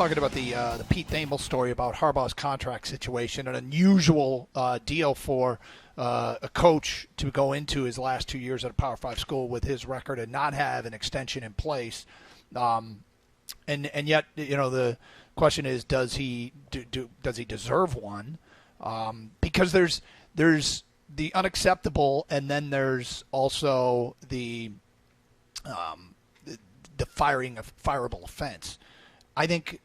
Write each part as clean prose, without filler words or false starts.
talking about the Pete Thamel story about Harbaugh's contract situation, an unusual deal for a coach to go into his last 2 years at a Power 5 school with his record and not have an extension in place. And yet, the question is, does he deserve one? Because there's the unacceptable, and then there's also the fireable offense. I think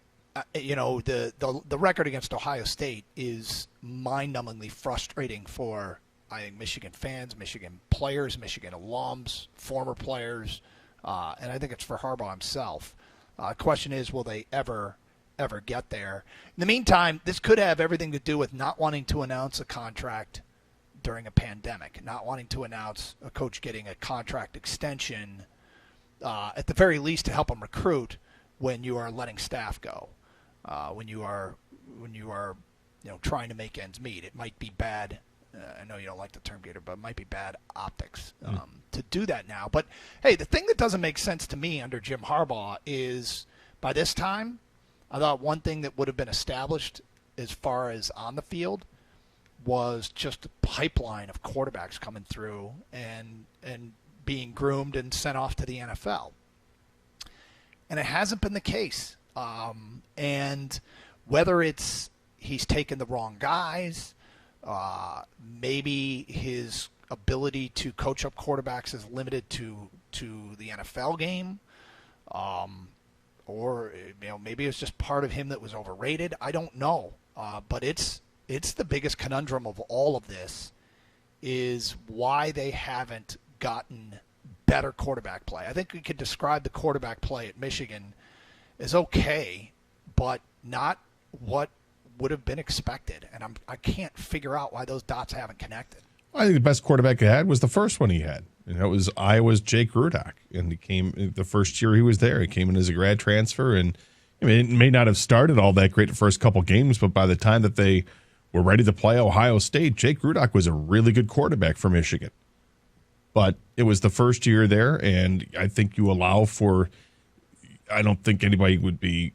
the record against Ohio State is mind-numbingly frustrating for, I think, Michigan fans, Michigan players, Michigan alums, former players, and I think it's for Harbaugh himself. Question is, will they ever get there? In the meantime, this could have everything to do with not wanting to announce a contract during a pandemic, not wanting to announce a coach getting a contract extension, at the very least to help him recruit when you are letting staff go, when you are trying to make ends meet. It might be bad. I know you don't like the term, Gator, but it might be bad optics to do that now. But hey, the thing that doesn't make sense to me under Jim Harbaugh is, by this time, I thought one thing that would have been established as far as on the field was just a pipeline of quarterbacks coming through and being groomed and sent off to the NFL. And it hasn't been the case. And whether it's he's taken the wrong guys, maybe his ability to coach up quarterbacks is limited to the NFL game, or maybe it's just part of him that was overrated. I don't know. But it's the biggest conundrum of all of this, is why they haven't gotten better quarterback play. I think we could describe the quarterback play at Michigan as okay, but not what would have been expected. And I can't figure out why those dots haven't connected. I think the best quarterback he had was the first one he had, and that was Iowa's Jake Rudock. And he came the first year he was there. He came in as a grad transfer, and it may not have started all that great the first couple games, but by the time that they were ready to play Ohio State, Jake Rudock was a really good quarterback for Michigan. But it was the first year there, and I think you allow for – I don't think anybody would be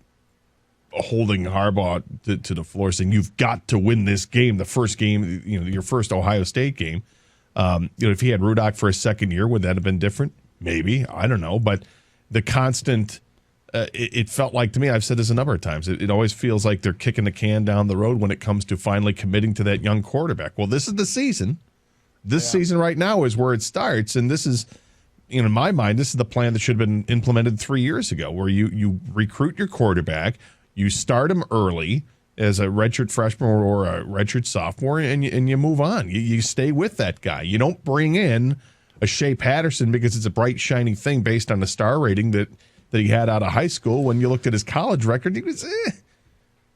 holding Harbaugh to the floor saying you've got to win this game, the first game, your first Ohio State game. If he had Rudock for a second year, would that have been different? Maybe. I don't know. But the constant it felt like to me, I've said this a number of times, it always feels like they're kicking the can down the road when it comes to finally committing to that young quarterback. Well, this is the season. This season right now is where it starts, and this is, in my mind, this is the plan that should have been implemented 3 years ago, where you recruit your quarterback, you start him early as a redshirt freshman or a redshirt sophomore, and you move on. You stay with that guy. You don't bring in a Shea Patterson because it's a bright, shiny thing based on the star rating that he had out of high school. When you looked at his college record, he was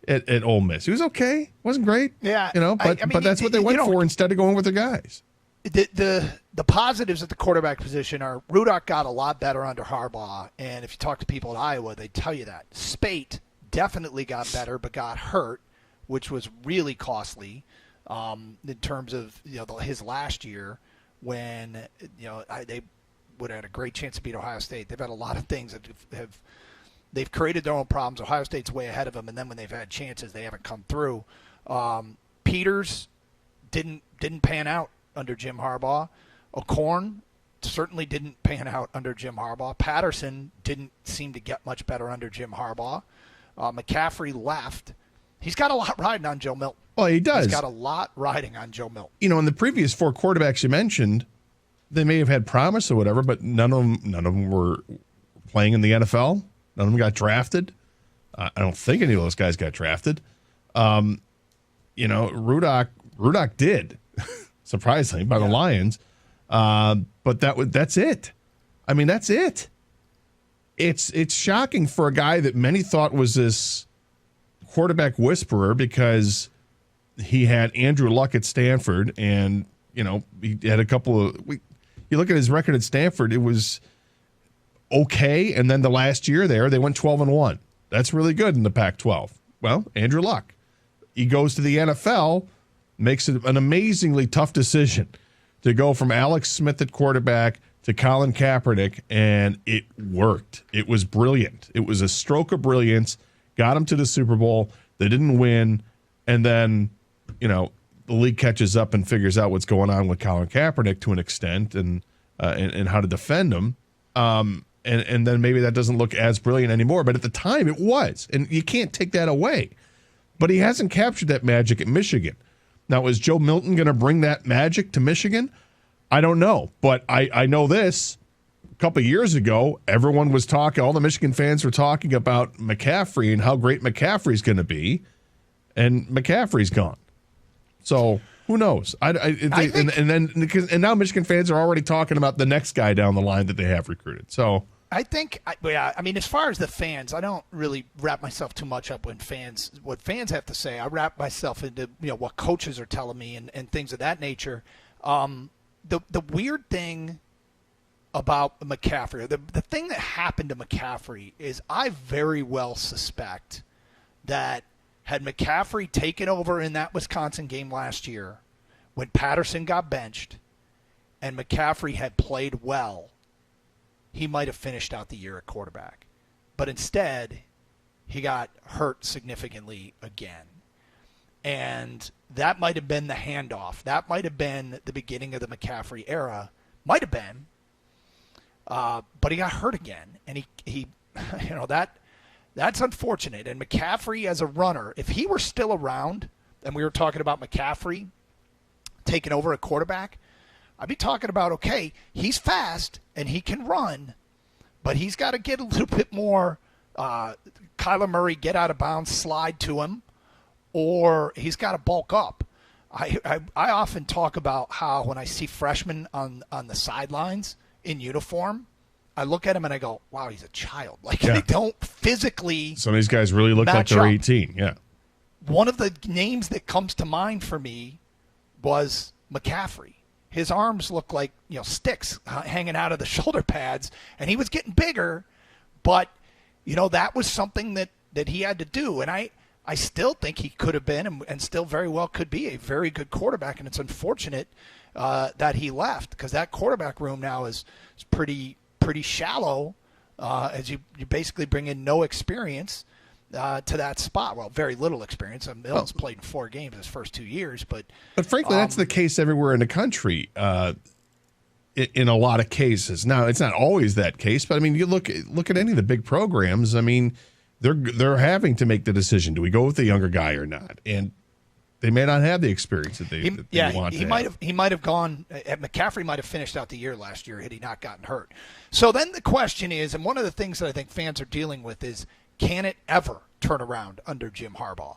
at Ole Miss. He was okay. Wasn't great. Yeah. But that's what they went for instead of going with their guys. The positives at the quarterback position are Rudock got a lot better under Harbaugh, and if you talk to people at Iowa, they tell you that. Spate definitely got better but got hurt, which was really costly in terms of his last year when they would have had a great chance to beat Ohio State. They've had a lot of things that they've created their own problems. Ohio State's way ahead of them, and then when they've had chances, they haven't come through. Peters didn't pan out under Jim Harbaugh. O'Korn certainly didn't pan out under Jim Harbaugh. Patterson didn't seem to get much better under Jim Harbaugh. McCaffrey left. He's got a lot riding on Joe Milton. Well, he does. He's got a lot riding on Joe Milton. In the previous four quarterbacks you mentioned, they may have had promise or whatever, but none of them were playing in the NFL. None of them got drafted. I don't think any of those guys got drafted. Rudock did. Surprisingly, by the Lions. But that's it. I mean, that's it. It's shocking for a guy that many thought was this quarterback whisperer because he had Andrew Luck at Stanford, and he had a couple of. You look at his record at Stanford; it was okay, and then the last year there, they went 12-1. That's really good in the Pac-12. Well, Andrew Luck, he goes to the NFL. Makes it an amazingly tough decision to go from Alex Smith at quarterback to Colin Kaepernick, and it worked. It was brilliant. It was a stroke of brilliance, got them to the Super Bowl. They didn't win, and then the league catches up and figures out what's going on with Colin Kaepernick to an extent, and how to defend him. And then maybe that doesn't look as brilliant anymore, but at the time it was, and you can't take that away. But he hasn't captured that magic at Michigan. Now, is Joe Milton going to bring that magic to Michigan? I don't know, but I know this. A couple of years ago, everyone was talking, all the Michigan fans were talking about McCaffrey and how great McCaffrey's going to be, and McCaffrey's gone. So who knows? And now Michigan fans are already talking about the next guy down the line that they have recruited. So I mean, as far as the fans, I don't really wrap myself too much up what fans have to say. I wrap myself into what coaches are telling me and things of that nature. The weird thing about McCaffrey, the thing that happened to McCaffrey is I very well suspect that had McCaffrey taken over in that Wisconsin game last year when Patterson got benched and McCaffrey had played well, he might have finished out the year at quarterback. But instead, he got hurt significantly again. And that might have been the handoff. That might have been the beginning of the McCaffrey era. Might have been. But he got hurt again. And he that's unfortunate. And McCaffrey as a runner, if he were still around, and we were talking about McCaffrey taking over a quarterback, I'd be talking about, okay, he's fast and he can run, but he's got to get a little bit more Kyler Murray get out of bounds slide to him, or he's got to bulk up. I often talk about how when I see freshmen on the sidelines in uniform, I look at him and I go, wow, he's a child. They don't physically some of these guys really look like they're 18. Yeah. One of the names that comes to mind for me was McCaffrey. His arms look like sticks hanging out of the shoulder pads, and he was getting bigger, but that was something that he had to do. And I still think he could have been and still very well could be a very good quarterback, and it's unfortunate that he left because that quarterback room now is pretty shallow as you basically bring in no experience to that spot. Well, very little experience. Mills played in 4 games his first 2 years, but frankly, that's the case everywhere in the country. In a lot of cases, now it's not always that case, but I mean, you look at any of the big programs. I mean, they're having to make the decision: do we go with the younger guy or not? And they may not have the experience that they want. He might have gone. McCaffrey might have finished out the year last year had he not gotten hurt. So then the question is, and one of the things that I think fans are dealing with is, can it ever turn around under Jim Harbaugh?